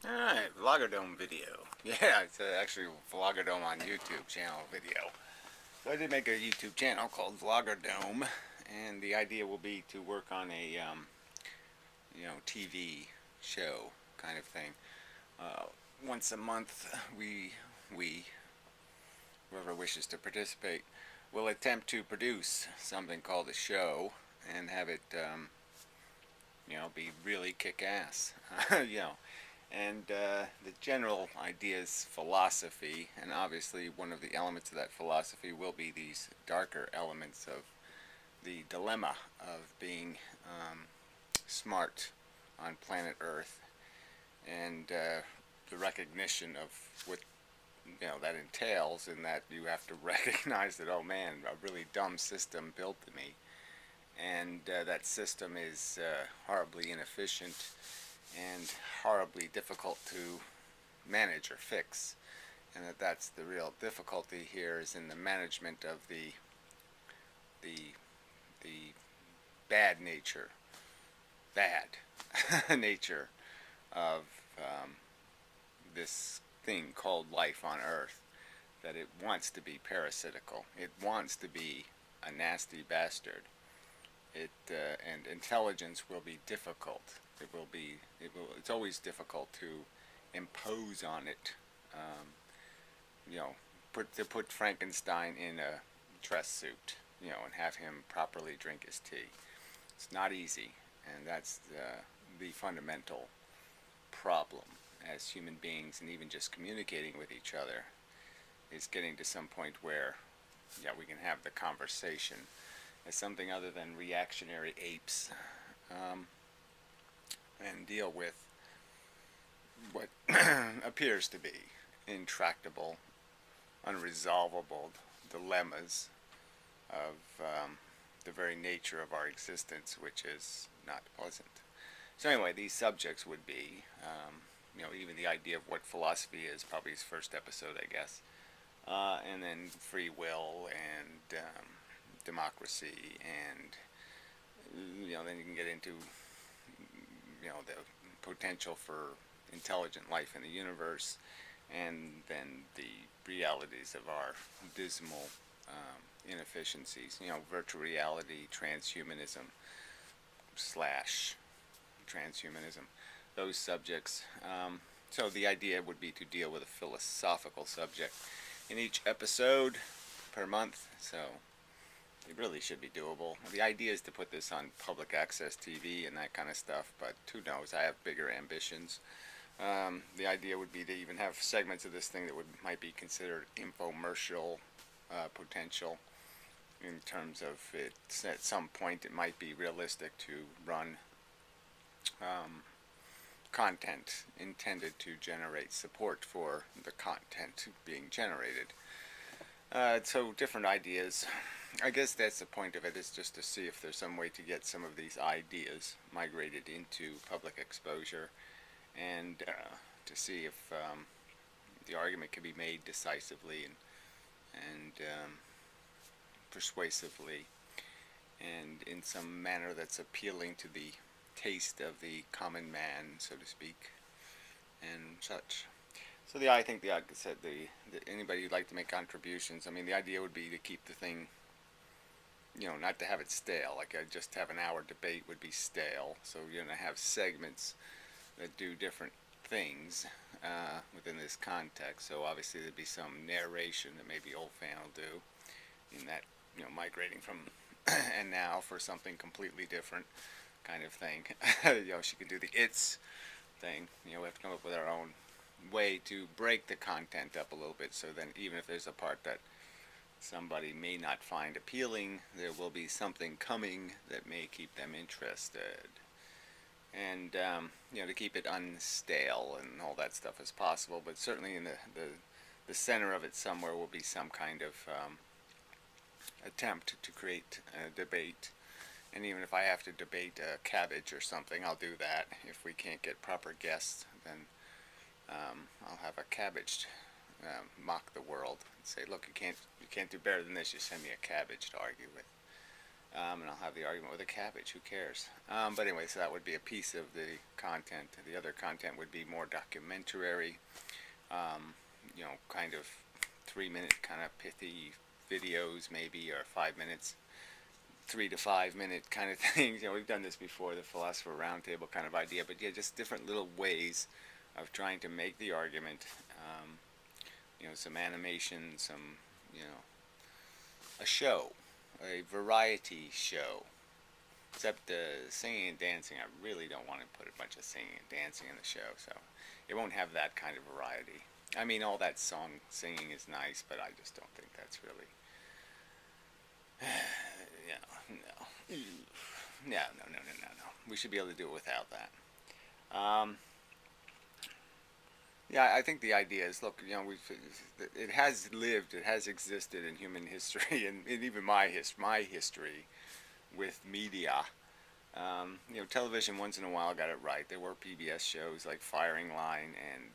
Alright, Vloggerdome video. Yeah, it's actually a Vloggerdome on YouTube channel video. So I did make a YouTube channel called Vloggerdome, and the idea will be to work on a, TV show kind of thing. Uh, Once a month, we, whoever wishes to participate, will attempt to produce something called a show and have it, be really kick-ass. you know, and the general idea is philosophy, and obviously one of the elements of that philosophy will be these darker elements of the dilemma of being smart on planet Earth, and the recognition of what that entails, in that you have to recognize that, oh man, a really dumb system built to me, and that system is horribly inefficient and horribly difficult to manage or fix, and that's the real difficulty here, is in the management of the the bad bad nature of this thing called life on Earth. That it wants to be parasitical. It wants to be a nasty bastard. And intelligence will be difficult. It's always difficult to impose on it. Um, you know, put Frankenstein in a dress suit, and have him properly drink his tea. It's not easy, and that's the fundamental problem as human beings, and even just communicating with each other, is getting to some point where, we can have the conversation as something other than reactionary apes, um, and deal with what appears to be intractable, unresolvable dilemmas of the very nature of our existence, which is not pleasant. So anyway, these subjects would be, even the idea of what philosophy is, probably his first episode, I guess, and then free will and democracy, and then you can get into the potential for intelligent life in the universe, and then the realities of our dismal inefficiencies. Virtual reality, transhumanism slash transhumanism, those subjects. So the idea would be to deal with a philosophical subject in each episode per month. So it really should be doable. The idea is to put this on public access TV and that kind of stuff, but who knows? I have bigger ambitions. The idea would be to even have segments of this thing that might be considered infomercial potential, in terms of it. At some point, it might be realistic to run content intended to generate support for the content being generated. So different ideas. I guess that's the point of it, is just to see if there's some way to get some of these ideas migrated into public exposure, and to see if the argument can be made decisively and persuasively, and in some manner that's appealing to the taste of the common man, so to speak, and such. So I think, like I said, anybody who'd like to make contributions, I mean, the idea would be to keep the thing, not to have it stale. Like, just have an hour debate would be stale. So you're going to have segments that do different things within this context. So obviously there'd be some narration that maybe Old Fan will do, in that, migrating from and now for something completely different kind of thing. She could do the it's thing. We have to come up with our own way to break the content up a little bit, so then even if there's a part that somebody may not find appealing, there will be something coming that may keep them interested. And to keep it unstale and all that stuff as possible, but certainly in the center of it somewhere will be some kind of attempt to create a debate. And even if I have to debate cabbage or something, I'll do that. If we can't get proper guests, then I'll have a cabbage mock the world and say, look, you can't do better than this. You send me a cabbage to argue with. And I'll have the argument with a cabbage. Who cares? But anyway, so that would be a piece of the content. The other content would be more documentary, kind of 3 minute kind of pithy videos, maybe, or 5 minutes, 3 to 5 minute kind of things. We've done this before, the philosopher roundtable kind of idea, but yeah, just different little ways of trying to make the argument. Some animation, a show, a variety show. Except singing and dancing, I really don't want to put a bunch of singing and dancing in the show, so it won't have that kind of variety. I mean, all that song singing is nice, but I just don't think that's really, no. No. We should be able to do it without that. Yeah, I think the idea is, look, it has lived, it has existed in human history, and even my history with media. Television once in a while got it right. There were PBS shows like Firing Line and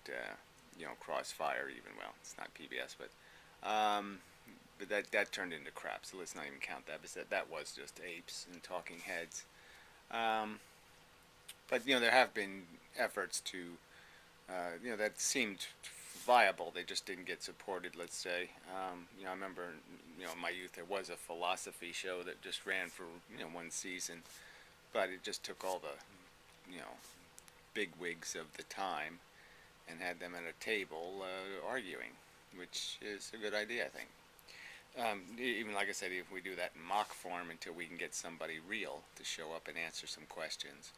Crossfire. Even, well, it's not PBS, but that turned into crap. So let's not even count that. Because that was just apes and talking heads. But there have been efforts to that seemed viable. They just didn't get supported. Let's say. I remember in my youth there was a philosophy show that just ran for one season. But it just took all the, big wigs of the time and had them at a table arguing, which is a good idea, I think. Even like I said, if we do that in mock form until we can get somebody real to show up and answer some questions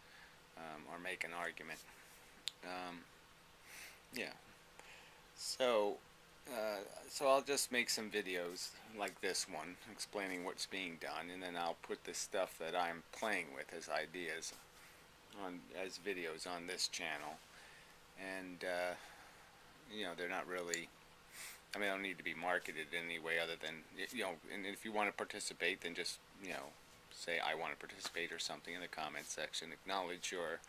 or make an argument. Yeah. So I'll just make some videos like this one explaining what's being done, and then I'll put the stuff that I'm playing with as ideas as videos on this channel. And they're not really, I mean, they don't need to be marketed in any way other than, and if you want to participate, then just say I want to participate or something in the comments section. Acknowledge your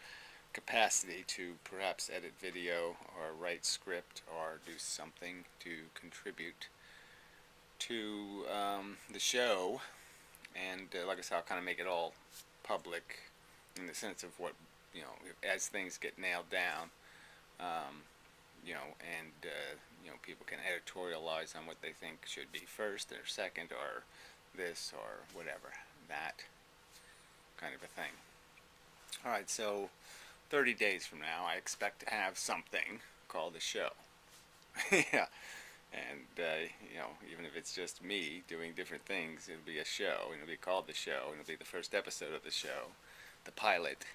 capacity to perhaps edit video or write script or do something to contribute to the show. And like I said, I'll kind of make it all public in the sense of what, as things get nailed down, and people can editorialize on what they think should be first or second or this or whatever, that kind of a thing. Alright, so 30 days from now, I expect to have something called a show. Yeah, and even if it's just me doing different things, it'll be a show, and it'll be called the show, and it'll be the first episode of the show, the pilot.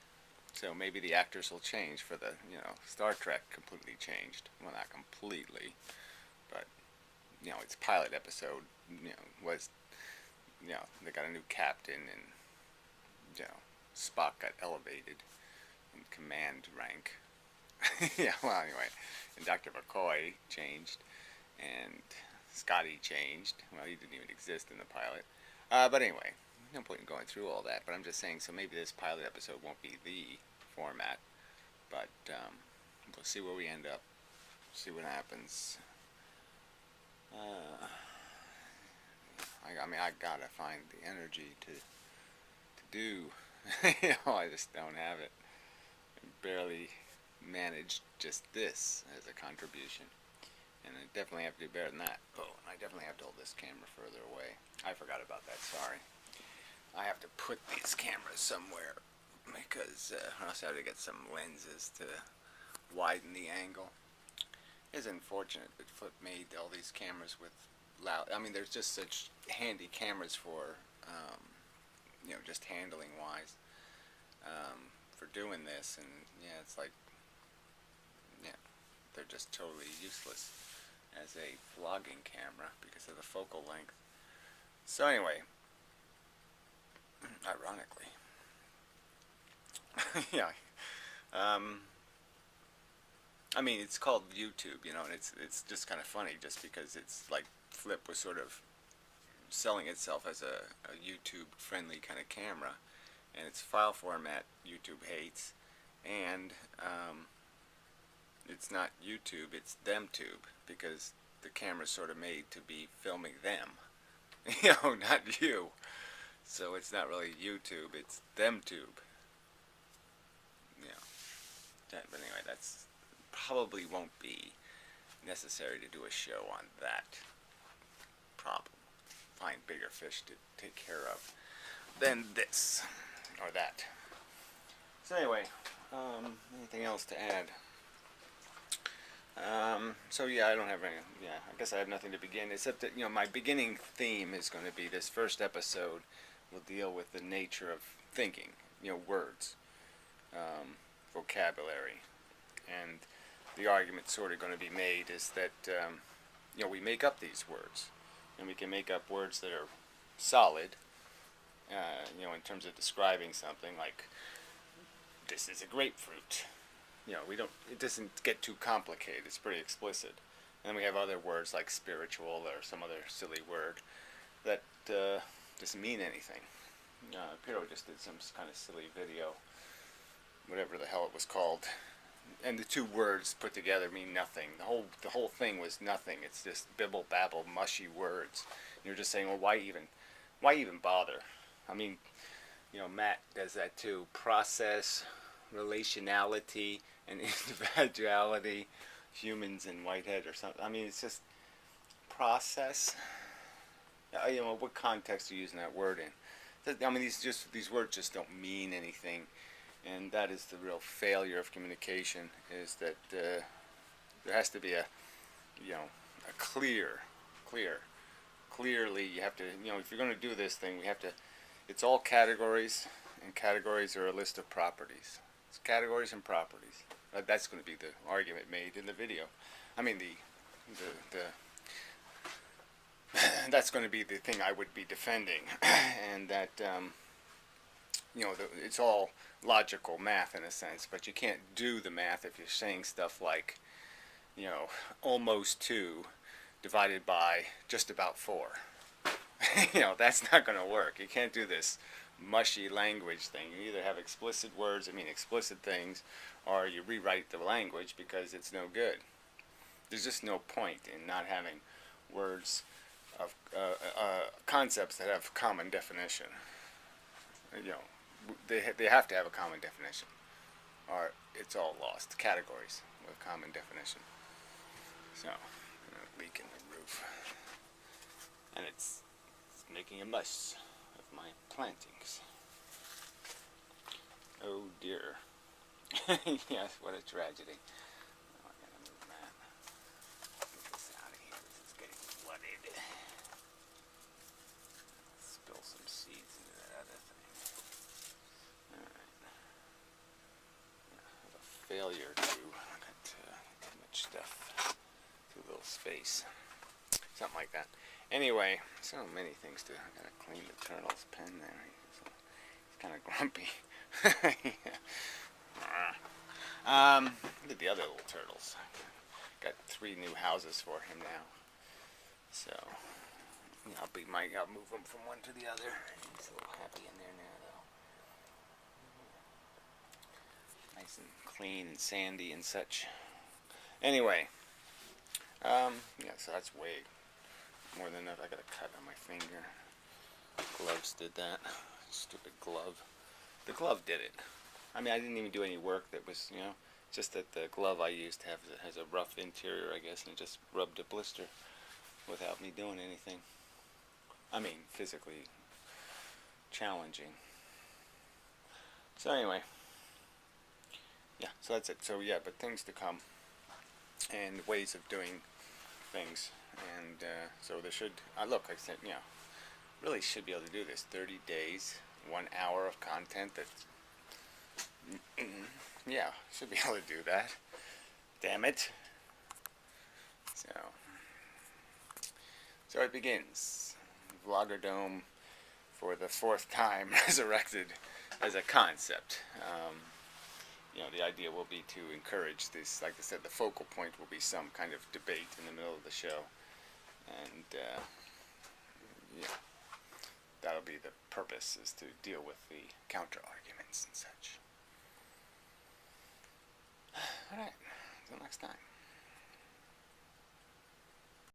So maybe the actors will change for the, Star Trek completely changed. Well, not completely, but its pilot episode, was, they got a new captain, and Spock got elevated in command rank. Yeah, well, anyway, and Dr. McCoy changed, and Scotty changed. Well, he didn't even exist in the pilot. But anyway, no point in going through all that. But I'm just saying, so maybe this pilot episode won't be the format, but we'll see where we end up. See what happens. I mean, I gotta find the energy to do. I just don't have it. I barely managed just this as a contribution, and I definitely have to do better than that. Oh, and I definitely have to hold this camera further away. I forgot about that, sorry. I have to put these cameras somewhere because I also have to get some lenses to widen the angle. It's unfortunate that Flip made all these cameras with loud, I mean, there's just such handy cameras for just handling wise for doing this, and yeah, it's like, they're just totally useless as a vlogging camera because of the focal length. So anyway, ironically, yeah, I mean, it's called YouTube, and it's just kind of funny just because it's like Flip was sort of selling itself as a YouTube friendly kind of camera, and its file format YouTube hates, and it's not YouTube, it's ThemTube, because the camera's sort of made to be filming them, not you. So it's not really YouTube, it's ThemTube. Yeah. But anyway, that's probably won't be necessary to do a show on that problem. Find bigger fish to take care of than this or that. So anyway, anything else to add? So yeah, I don't have any. Yeah, I guess I have nothing to begin except that my beginning theme is going to be this first episode. Will deal with the nature of thinking. Words, vocabulary, and the argument sort of going to be made is that we make up these words, and we can make up words that are solid. In terms of describing something like this is a grapefruit. We don't. It doesn't get too complicated. It's pretty explicit. And then we have other words like spiritual or some other silly word that doesn't mean anything. Piero just did some kind of silly video, whatever the hell it was called, and the two words put together mean nothing. The whole thing was nothing. It's just bibble babble, mushy words. And you're just saying, well, why even bother? I mean, Matt does that too. Process, relationality, and individuality, humans in Whitehead or something. I mean, it's just process. What context are you using that word in? I mean, these words just don't mean anything, and that is the real failure of communication. Is that there has to be a clearly you have to, if you're going to do this thing, we have to. It's all categories, and categories are a list of properties. It's categories and properties. That's going to be the argument made in the video. I mean, that's going to be the thing I would be defending, and that it's all logical math in a sense, but you can't do the math if you're saying stuff like, almost 2 divided by just about 4. That's not going to work. You can't do this mushy language thing. You either have explicit words that mean explicit things, or you rewrite the language because it's no good. There's just no point in not having words of concepts that have common definition. They have to have a common definition, or it's all lost. Categories with common definition. So, a leak in the roof, and it's making a mess of my plantings. Oh dear. Yes, what a tragedy. Oh, I gotta move that. Get this out of here. This is getting flooded. Spill some seeds into that other thing. Alright. I have a failure to got too much stuff. Too little space. Something like that. Anyway, so many things to. I gotta clean the turtle's pen there. He's kind of grumpy. Look at the other little turtles. Got 3 new houses for him now. So I'll move him from one to the other. He's a little happy in there now, though. Nice and clean and sandy and such. Anyway, yeah. So that's way more than enough. I got a cut on my finger. Gloves did that. Stupid glove. The glove did it. I mean, I didn't even do any work that was, just that the glove I used has a rough interior, I guess, and it just rubbed a blister without me doing anything. I mean, physically challenging. So anyway, yeah, so that's it. So yeah, but things to come and ways of doing things. And so there should, look, I said, really should be able to do this. 30 days, 1 hour of content that's, yeah, should be able to do that. Damn it. So it begins. Vloggerdome for the 4th time resurrected as a concept. The idea will be to encourage this, like I said, the focal point will be some kind of debate in the middle of the show. And, yeah, that'll be the purpose, is to deal with the counter-arguments and such. Alright, until next time.